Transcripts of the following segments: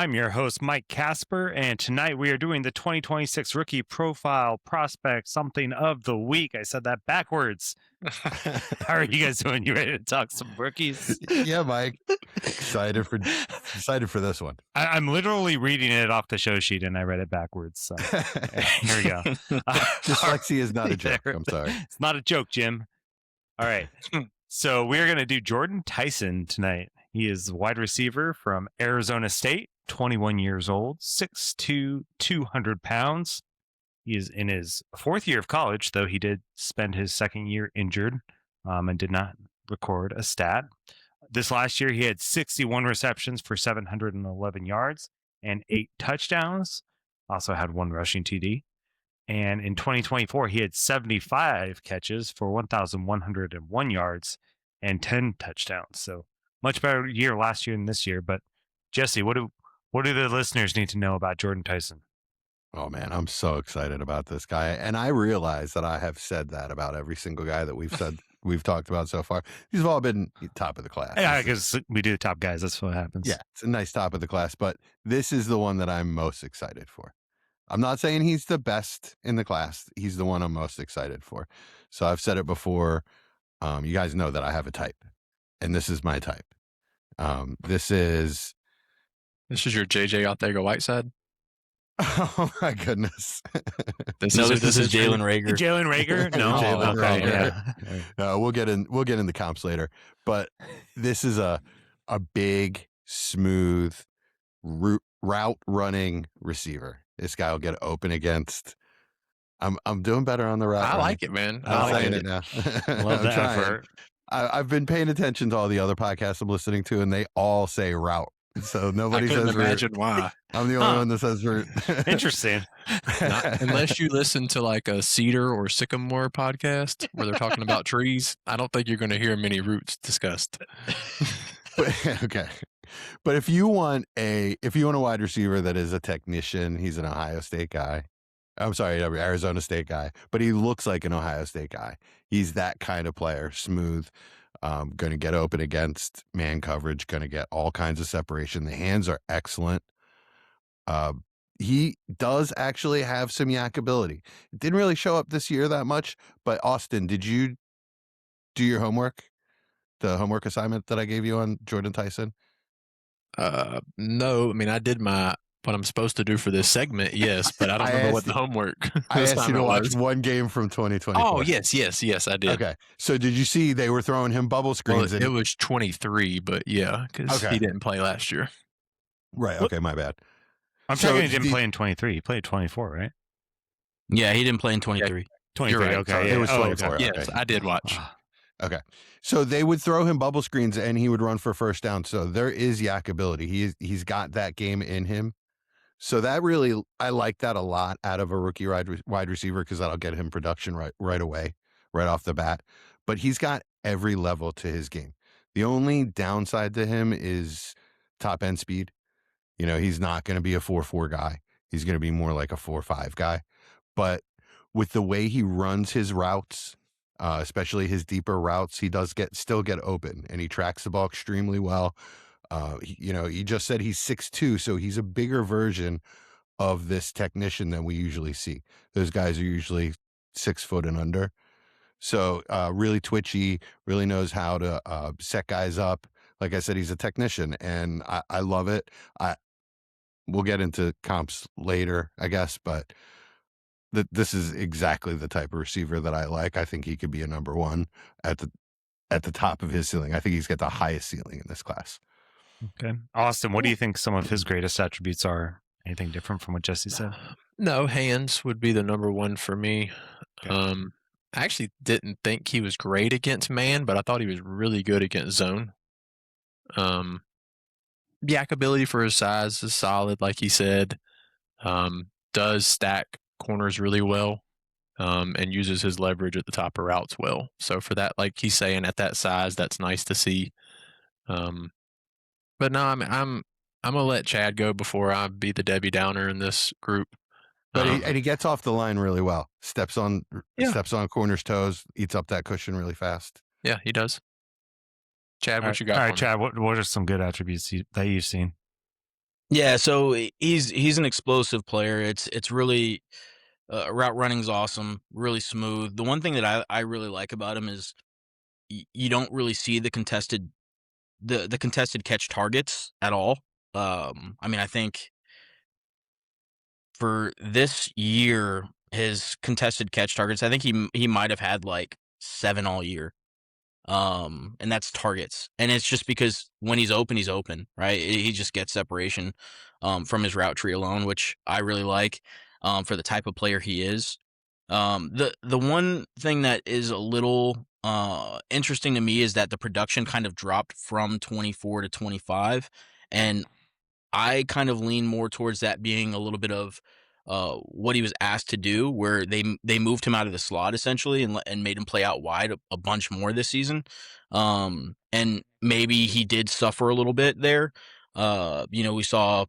I'm your host, Mike Casper, and tonight we are doing the 2026 Rookie Profile Prospect Something of the Week. I said that backwards. How are you guys doing? You ready to talk some rookies? Yeah, Mike. Excited for this one. I'm literally reading it off the show sheet, and I read it backwards. So here we go. Dyslexia is not a joke. I'm sorry. It's not a joke, Jim. All right. So we're going to do Jordyn Tyson tonight. He is a wide receiver from Arizona State, 21 years old, 6'2", 200 pounds. He is in his fourth year of college, though he did spend his second year injured and did not record a stat. This last year, he had 61 receptions for 711 yards and 8 touchdowns. Also had 1 rushing TD. And in 2024, he had 75 catches for 1,101 yards and 10 touchdowns. So much better year last year than this year. But Jesse, what do the listeners need to know about Jordyn Tyson? Oh man, I'm so excited about this guy. And I realize that I have said that about every single guy that we've talked about so far. These have all been top of the class. Yeah, because we do the top guys. That's what happens. Yeah, it's a nice top of the class, but this is the one that I'm most excited for. I'm not saying he's the best in the class. He's the one I'm most excited for. So I've said it before. You guys know that I have a type, and this is my type. This is your JJ Arcega-Whiteside. Oh my goodness! This is Jalen Reagor. Jalen Reagor? No, Jalen Reagor. Yeah. We'll get in the comps later. But this is a big, smooth route running receiver. This guy will get open against. I'm doing better on the route. I like it, man. I'm saying it now. Love that effort. I've been paying attention to all the other podcasts I'm listening to, and they all say route. So nobody I couldn't says imagine why. I'm the only one that says route. Interesting. Unless you listen to like a cedar or sycamore podcast where they're talking about trees, I don't think you're going to hear many routes discussed. Okay. But if you want a wide receiver that is a technician, he's an Ohio State guy. I'm sorry, Arizona State guy, but he looks like an Ohio State guy. He's that kind of player, smooth, going to get open against man coverage, going to get all kinds of separation. The hands are excellent. He does actually have some yak ability. It didn't really show up this year that much, but Austin, did you do your homework? The homework assignment that I gave you on Jordyn Tyson? No, I mean, I did what I'm supposed to do for this segment, yes, but I don't remember what the homework. I asked you to watch one game from 2024. Oh, yes, I did. Okay, so did you see they were throwing him bubble screens? Well, it was 23, but yeah, because he didn't play last year. Right, okay, my bad. I'm talking he didn't play in 23. He played 24, right? Yeah, he didn't play in 23. 23, right. okay. It was 24. Okay. Yes, okay. I did watch. Okay. So they would throw him bubble screens and he would run for first down. So there is yak ability. He's got that game in him. So that really, I like that a lot out of a rookie wide receiver because that'll get him production right away, right off the bat. But he's got every level to his game. The only downside to him is top end speed. You know, he's not going to be a 4.4 guy. He's going to be more like a 4.5 guy. But with the way he runs his routes, especially his deeper routes, he does still get open, and he tracks the ball extremely well. He just said he's 6'2", so he's a bigger version of this technician than we usually see. Those guys are usually 6 foot and under. So really twitchy, really knows how to set guys up. Like I said, he's a technician, and I love it. We'll get into comps later, I guess, but this is exactly the type of receiver that I like. I think he could be a number one at the top of his ceiling. I think he's got the highest ceiling in this class. Okay. Austin, what do you think some of his greatest attributes are? Anything different from what Jesse said? No, hands would be the number one for me. Okay. I actually didn't think he was great against man, but I thought he was really good against zone. Yak ability for his size is solid, like he said. Does stack corners really well, and uses his leverage at the top of routes well. So for that, like he's saying, at that size, that's nice to see. But no, I'm gonna let Chad go before I be the Debbie Downer in this group. But he gets off the line really well. Steps on corners' toes, eats up that cushion really fast. Yeah, he does. Chad, what you got? All right, Chad, what are some good attributes that you've seen? Yeah, so he's an explosive player. It's really route running's awesome, really smooth. The one thing that I really like about him is you don't really see the contested catch targets at all. I mean, I think for this year, his contested catch targets, I think he might have had like 7 all year. And that's targets. And it's just because when he's open, right? He just gets separation from his route tree alone, which I really like for the type of player he is. The one thing that is a little interesting to me is that the production kind of dropped from 24 to 25, and I kind of lean more towards that being a little bit of what he was asked to do, where they moved him out of the slot essentially and made him play out wide a bunch more this season. And maybe he did suffer a little bit there. We saw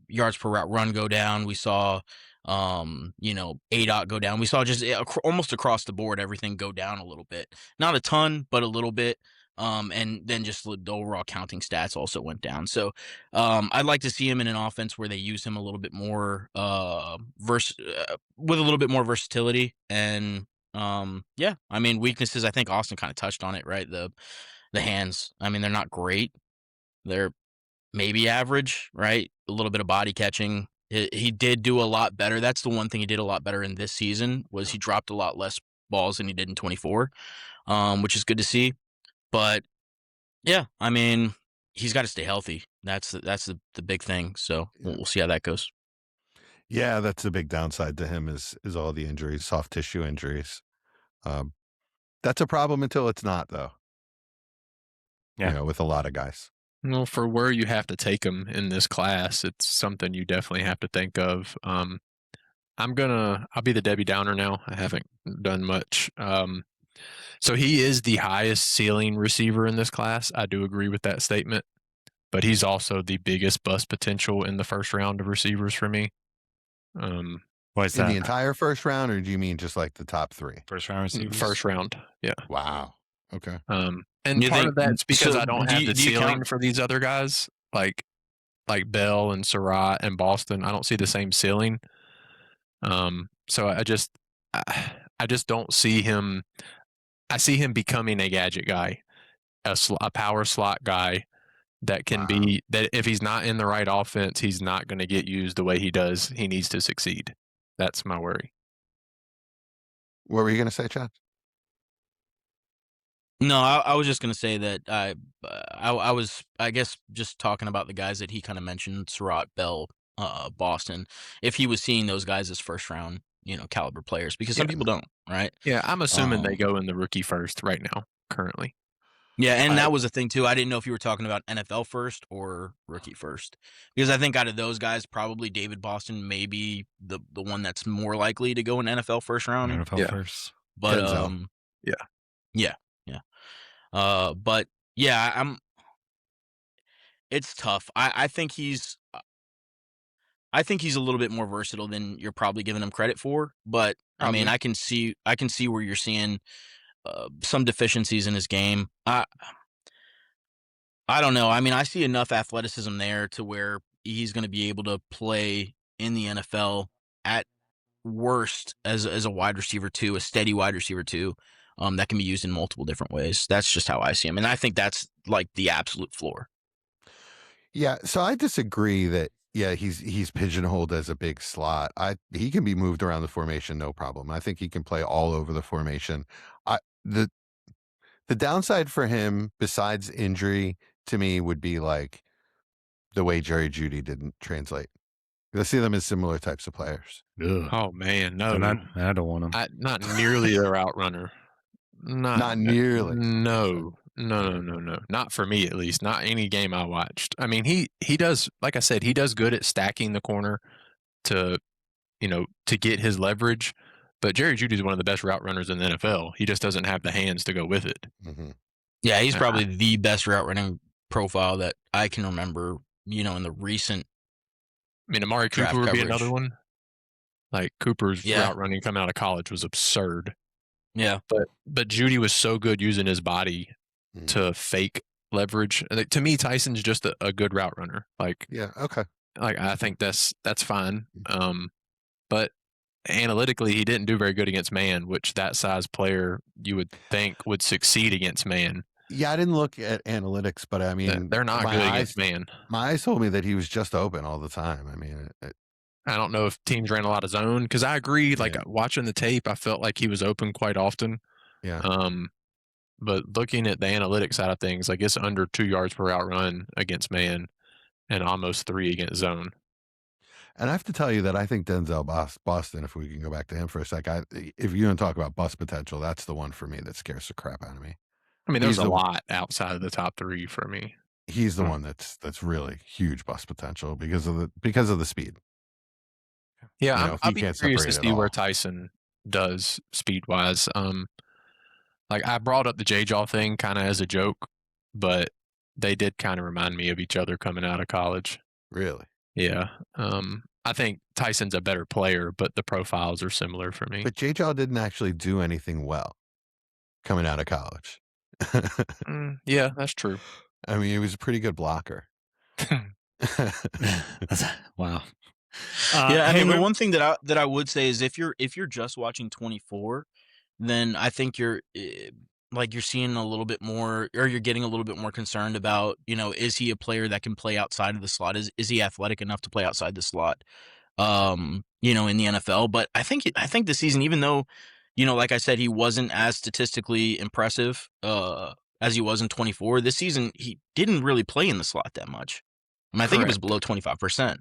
yards per route run go down. We saw ADOT go down. We saw just almost across the board everything go down a little bit. Not a ton, but a little bit. And then just the overall counting stats also went down. So I'd like to see him in an offense where they use him a little bit more with a little bit more versatility. And I mean, weaknesses, I think Austin kind of touched on it, right? The hands. I mean, they're not great. They're maybe average, right? A little bit of body catching. He did do a lot better. That's the one thing he did a lot better in this season was he dropped a lot less balls than he did in 24, which is good to see. But yeah, I mean, he's got to stay healthy. That's the big thing. So we'll see how that goes. Yeah, that's the big downside to him is all the injuries, soft tissue injuries. That's a problem until it's not, though. Yeah. With a lot of guys. Well, for where you have to take him in this class, it's something you definitely have to think of. I'll be the Debbie Downer now. I haven't done much. So he is the highest ceiling receiver in this class. I do agree with that statement, but he's also the biggest bust potential in the first round of receivers for me. Why is In that? the entire first round, or do you mean just like the top 3? First round receivers? First round, yeah. Wow. Okay. And You part think- of that's because so I don't do have you- the do you ceiling count- for these other guys, like Bell and Surratt and Boston. I don't see the same ceiling. So I just don't see him. I see him becoming a gadget guy, a power slot guy that can be that if he's not in the right offense, he's not going to get used the way he does. He needs to succeed. That's my worry. What were you going to say, Chad? No, I was just gonna say that I was, I guess, just talking about the guys that he kind of mentioned, Surratt, Bell, Boston. If he was seeing those guys as first round, caliber players, because some people don't, right? Yeah, I'm assuming they Um, go in the rookie first right now, currently. Yeah, and that was a thing too. I didn't know if you were talking about NFL first or rookie first, because I think out of those guys, probably David Boston may be the one that's more likely to go in NFL first round. NFL first. But Denzel. yeah. But yeah, it's tough. I think he's a little bit more versatile than you're probably giving him credit for. But I mean, I can see where you're seeing some deficiencies in his game. I don't know. I mean, I see enough athleticism there to where he's going to be able to play in the NFL at worst as a wide receiver too, a steady wide receiver too. That can be used in multiple different ways. That's just how I see him. And I think that's like the absolute floor. Yeah, so I disagree that he's pigeonholed as a big slot. He can be moved around the formation no problem. I think he can play all over the formation. The downside for him besides injury to me would be like the way Jerry Jeudy didn't translate. I see them as similar types of players. Ugh. Oh man, no, I don't want him. not nearly a route runner. Not nearly. No, not for me at least. Not any game I watched. I mean, he does, like I said, he does good at stacking the corner to get his leverage. But Jerry Jeudy is one of the best route runners in the NFL. He just doesn't have the hands to go with it. Mm-hmm. Yeah, he's probably the best route running profile that I can remember. In the recent. I mean, Amari Cooper would be another one. Like Cooper's route running coming out of college was absurd. Yeah, but Jeudy was so good using his body to fake leverage. To me, Tyson's just a good route runner. Like, yeah, okay. Like I think that's fine. But analytically, he didn't do very good against man, which that size player you would think would succeed against man. Yeah, I didn't look at analytics, but I mean, They're not good against man. My eyes told me that he was just open all the time. I mean, I don't know if teams ran a lot of zone because I agree. Like watching the tape, I felt like he was open quite often. yeah. But looking at the analytics side of things, like it's under 2 yards per route run against man and almost 3 against zone. And I have to tell you that I think Denzel Boston, if we can go back to him for a sec, if you don't talk about bust potential, that's the one for me that scares the crap out of me. I mean, there's a lot outside of the top 3 for me. He's the one that's really huge bust potential because of the speed. Yeah, I'll be curious to see where Tyson does speed wise. Like I brought up the J-Jaw thing kind of as a joke, but they did kind of remind me of each other coming out of college. Really? Yeah. I think Tyson's a better player, but the profiles are similar for me. But J-Jaw didn't actually do anything well coming out of college. Yeah, that's true. I mean, he was a pretty good blocker. Wow. Yeah, I mean, the one thing that I would say is if you're just watching 24, then I think you're seeing a little bit more, or you're getting a little bit more concerned about, is he a player that can play outside of the slot? Is he athletic enough to play outside the slot? In the NFL. But I think this season, even though, like I said, he wasn't as statistically impressive as he was in 24, this season he didn't really play in the slot that much. I think it was below 25%.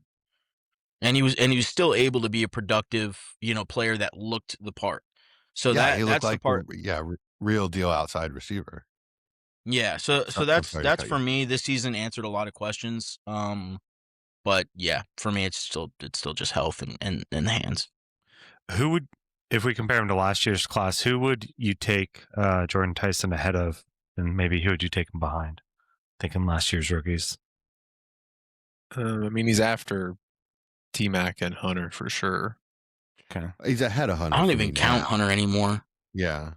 And he was still able to be a productive, player that looked the part. So yeah, he looked Oh, that's like the part. Real deal outside receiver. Yeah, so that's for me. This season answered a lot of questions. But yeah, for me, it's still just health and in the hands. Who would, if we compare him to last year's class, who would you take Jordyn Tyson ahead of, and maybe who would you take him behind? Thinking last year's rookies. I mean, he's after T-Mac and Hunter for sure. Okay, he's ahead of Hunter. I don't even count Hunter anymore. Yeah.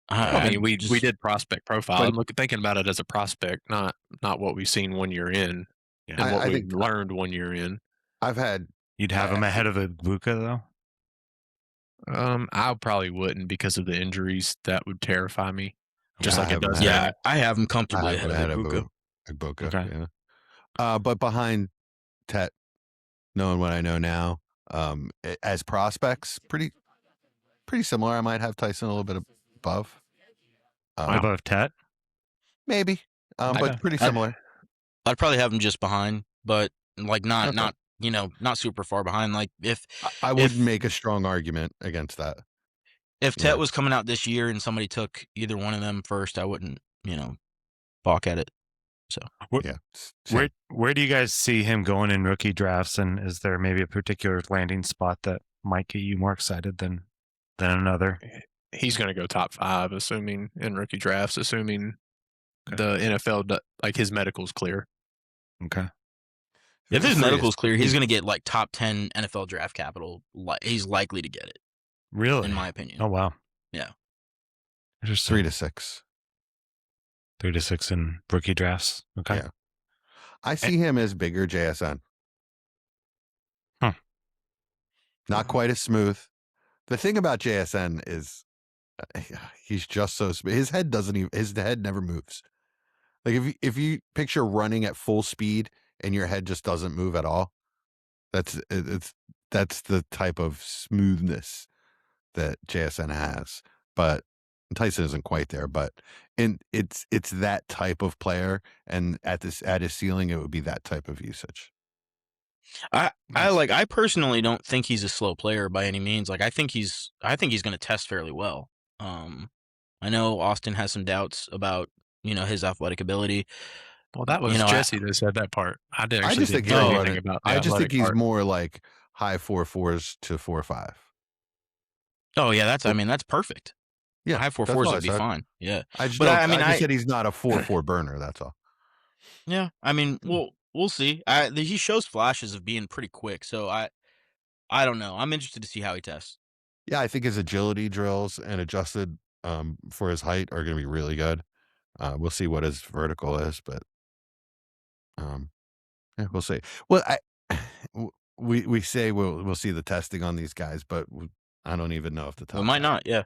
I mean, we did prospect profile. I'm thinking about it as a prospect, not what we've seen 1 year in, and what we've learned 1 year in. You'd have him ahead of Ibuka though. I probably wouldn't because of the injuries. That would terrify me. Just like it does. Yeah, I have him comfortably ahead of Ibuka. Okay. Yeah. But behind Tet, knowing what I know now, as prospects, pretty similar. I might have Tyson a little bit above. Above Tet? Maybe. But pretty similar. I'd probably have him just behind, but like not super far behind. Like if I wouldn't make a strong argument against that. If Tet was coming out this year and somebody took either one of them first, I wouldn't, balk at it. So where do you guys see him going in rookie drafts, and is there maybe a particular landing spot that might get you more excited than another? He's going to go top 5, assuming in rookie drafts, assuming the NFL like his medical's clear. Okay. If his medical's clear, he's going to get like top 10 NFL draft capital. He's likely to get it. Really, in my opinion. Oh wow. Yeah. Interesting. 3 to 6. 3 to 6 in rookie drafts. Okay. Yeah. I see him as bigger JSN. Not quite as smooth. The thing about JSN is he's just so smooth. His head never moves. Like if you picture running at full speed and your head just doesn't move at all, that's the type of smoothness that JSN has. But Tyson isn't quite there, but it's that type of player, and at his ceiling, it would be that type of usage. I personally don't think he's a slow player by any means. Like I think he's going to test fairly well. I know Austin has some doubts about his athletic ability. Well, that was Jesse that said that part. I just think he's more like high 4.4s to 4.5. Oh yeah, that's perfect. Yeah, high 4.4s would be fine. Yeah, I just said he's not a 4.4 burner. That's all. Yeah, I mean, we'll see. He shows flashes of being pretty quick, so I don't know. I'm interested to see how he tests. Yeah, I think his agility drills and adjusted for his height are going to be really good. We'll see what his vertical is, but yeah, we'll see. Well, we say we'll see the testing on these guys, but I don't even know if the top We might guy not. Yeah.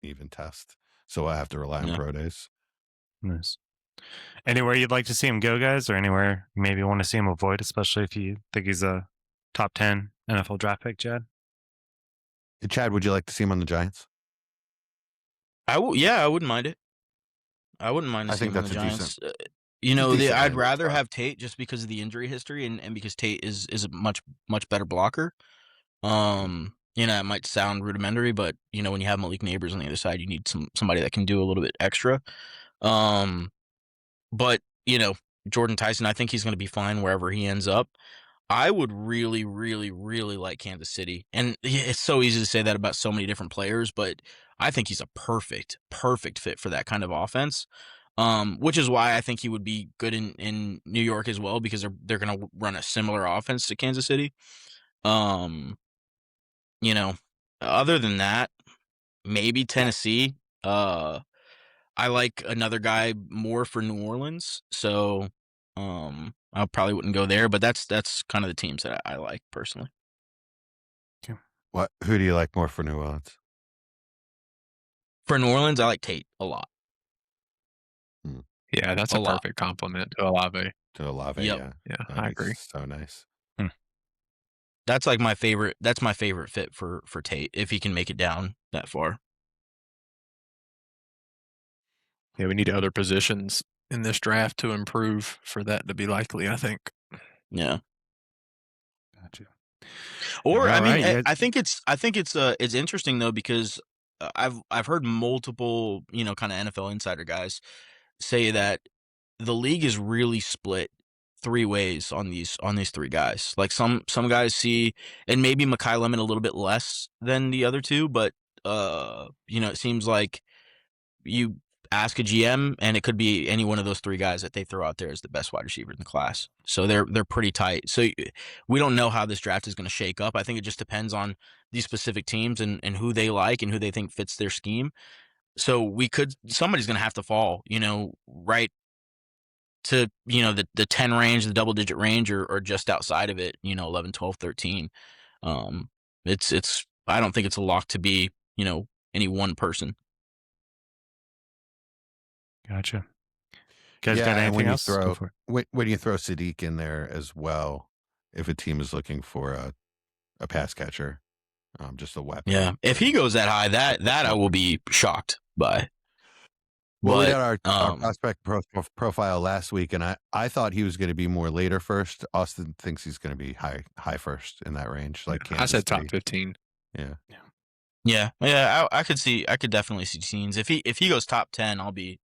even test. So I have to rely on Yeah. pro days. Nice. Anywhere you'd like to see him go, guys, or anywhere you maybe want to see him avoid, especially if you think he's a top 10 NFL draft pick, Chad? Chad, would you like to see him on the Giants? I wouldn't mind it. I wouldn't mind I seeing think him on the that's a Giants. decent- You know, decent I'd landing rather spot. have Tate just because of the injury history and because Tate is a much better blocker. You know, it might sound rudimentary, but you know, when you have Malik Neighbors on the other side, you need somebody that can do a little bit extra. But you know, Jordyn Tyson, I think he's going to be fine wherever he ends up. I would really, really, really like Kansas City. And it's so easy to say that about so many different players, but I think he's a perfect fit for that kind of offense. Which is why I think he would be good in New York as well, because they're going to run a similar offense to Kansas City. You know, other than that, maybe Tennessee. I like another guy more for New Orleans, so I probably wouldn't go there, but that's kind of the teams that I like personally. Who do you like more for New Orleans? For New Orleans, I like Tate a lot. Yeah, that's a perfect compliment to Olave. To Olave, Yep. Yeah, That I is agree. So nice. That's like my favorite. That's my favorite fit for Tate if he can make it down that far. Yeah, we need other positions in this draft to improve for that to be likely, I think. Yeah. Gotcha. Or I mean, right, I think it's interesting though, because I've heard multiple, you know, kind of NFL insider guys say that the league is really split three ways on these three guys. Like some guys see, and maybe Mekhi Lemon a little bit less than the other two, but you know, it seems like you ask a GM and it could be any one of those three guys that they throw out there as the best wide receiver in the class. So they're pretty tight. So we don't know how this draft is going to shake up. I think it just depends on these specific teams and who they like and who they think fits their scheme. So somebody's going to have to fall, you know, right to, you know, the 10 range, the double digit range, or just outside of it, you know, 11, 12, 13. It's I don't think it's a lock to be, you know, any one person. Gotcha. Guys, got anything else? Go for it. When you throw Sadiq in there as well, if a team is looking for a pass catcher, just a weapon. Yeah, if he goes that high, that I will be shocked by. Well, we got our prospect profile last week, and I thought he was going to be more later first. Austin thinks he's going to be high first in that range. Like I said top 15. Yeah. I could definitely see scenes. If he goes top 10, I'll be.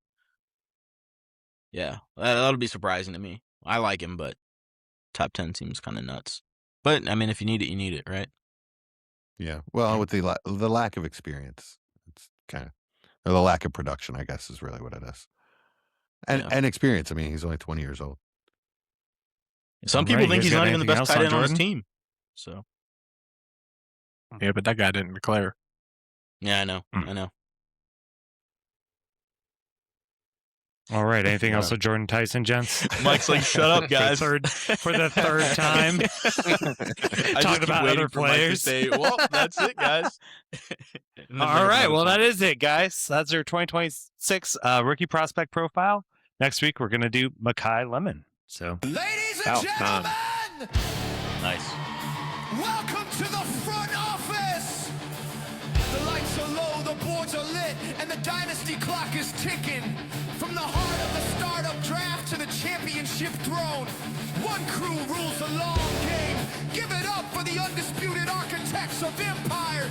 Yeah, that'll be surprising to me. I like him, but top 10 seems kind of nuts. But I mean, if you need it, you need it, right? Yeah. Well, with the lack of experience, it's kind of, or the lack of production, I guess, is really what it is. And experience. I mean, he's only 20 years old. Some people think he's not even the best tight end on his team. So. Yeah, but that guy didn't declare. Yeah, I know. I know. All right. Anything else with Jordyn Tyson, gents? Mike's like, shut up, guys. for the third time. Talking about other players. Say, well, that's it, guys. All right. Well, that is it, guys. That's our 2026 rookie prospect profile. Next week, we're going to do Mekhi Lemon. So, ladies and gentlemen, nice. Welcome to the front office. The lights are low, the boards are lit, and the dynasty clock is ticking. From the heart of the startup draft to the championship throne, one crew rules the long game. Give it up for the undisputed architects of empire.